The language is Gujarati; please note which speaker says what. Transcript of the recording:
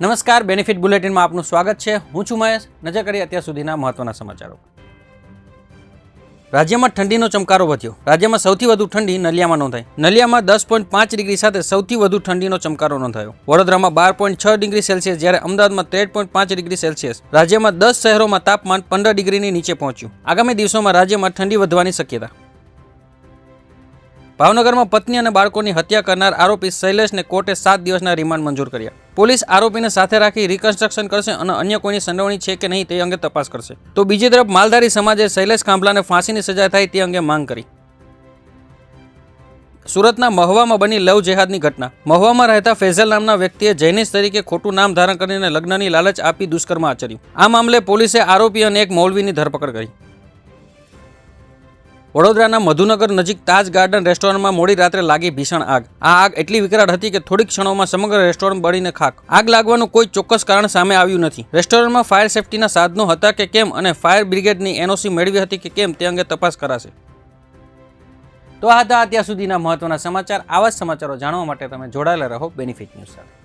Speaker 1: નમસ્કાર, બેનિફિટ બુલેટિનમાં આપનું સ્વાગત છે. હું છું મહેશ. નજર કરીએ અત્યાર સુધીના મહત્વના સમાચારો. રાજ્યમાં ઠંડીનો ચમકારો વધ્યો. રાજ્યમાં સૌથી વધુ ઠંડી નલિયામાં નોંધાઈ. નલિયામાં 10.5 ડિગ્રી સાથે સૌથી વધુ ઠંડીનો ચમકારો નોંધાયો. વડોદરામાં 12.6 ડિગ્રી સેલ્સિયસ, જ્યારે અમદાવાદમાં 13.5 ડિગ્રી સેલ્સિયસ. રાજ્યમાં 10 શહેરોમાં તાપમાન 15 ડિગ્રીની નીચે પહોંચ્યું. આગામી દિવસોમાં રાજ્યમાં ઠંડી વધવાની શક્યતા. ભાવનગરમાં પત્ની અને બાળકોની હત્યા કરનાર આરોપી શૈલેષને કોર્ટે 7 દિવસના રિમાન્ડ મંજૂર કર્યા. પોલીસ આરોપીને સાથે રાખી રિકન્સ્ટ્રક્શન કરશે અને અન્ય કોઈની સંડોવણી છે કે નહીં તે અંગે તપાસ કરશે. તો બીજી તરફ માલધારી સમાજે શૈલેષ ખાંભલાને ફાંસીની સજા થાય તે અંગે માંગ કરી. સુરતના મહુવામાં બની લવ જેહાદની ઘટના. મહુવામાં રહેતા ફેઝલ નામના વ્યક્તિએ જૈનિશ તરીકે ખોટું નામ ધારણ કરીને લગ્નની લાલચ આપી દુષ્કર્મ આચર્યું. આ મામલે પોલીસે આરોપી અને એક મૌલવીની ધરપકડ કરી. વડોદરાના મધુનગર નજીક તાજ ગાર્ડન રેસ્ટોરન્ટમાં મોડી રાત્રે લાગી ભીષણ આગ. આ આગ એટલી વિકરાળ હતી કે થોડીક ક્ષણોમાં સમગ્ર રેસ્ટોરન્ટ બળીને ખાખ. આગ લાગવાનું કોઈ ચોક્કસ કારણ સામે આવ્યું નથી. રેસ્ટોરન્ટમાં ફાયર સેફટીના સાધનો હતા કે કેમ અને ફાયર બ્રિગેડની એનઓસી મેળવી હતી કે કેમ તે અંગે તપાસ કરાશે. તો આ હતા અત્યાર સુધીના મહત્વના સમાચાર. આવા જ સમાચારો જાણવા માટે તમે જોડાયેલા રહો બેનિફિટ ન્યૂઝ સાથે.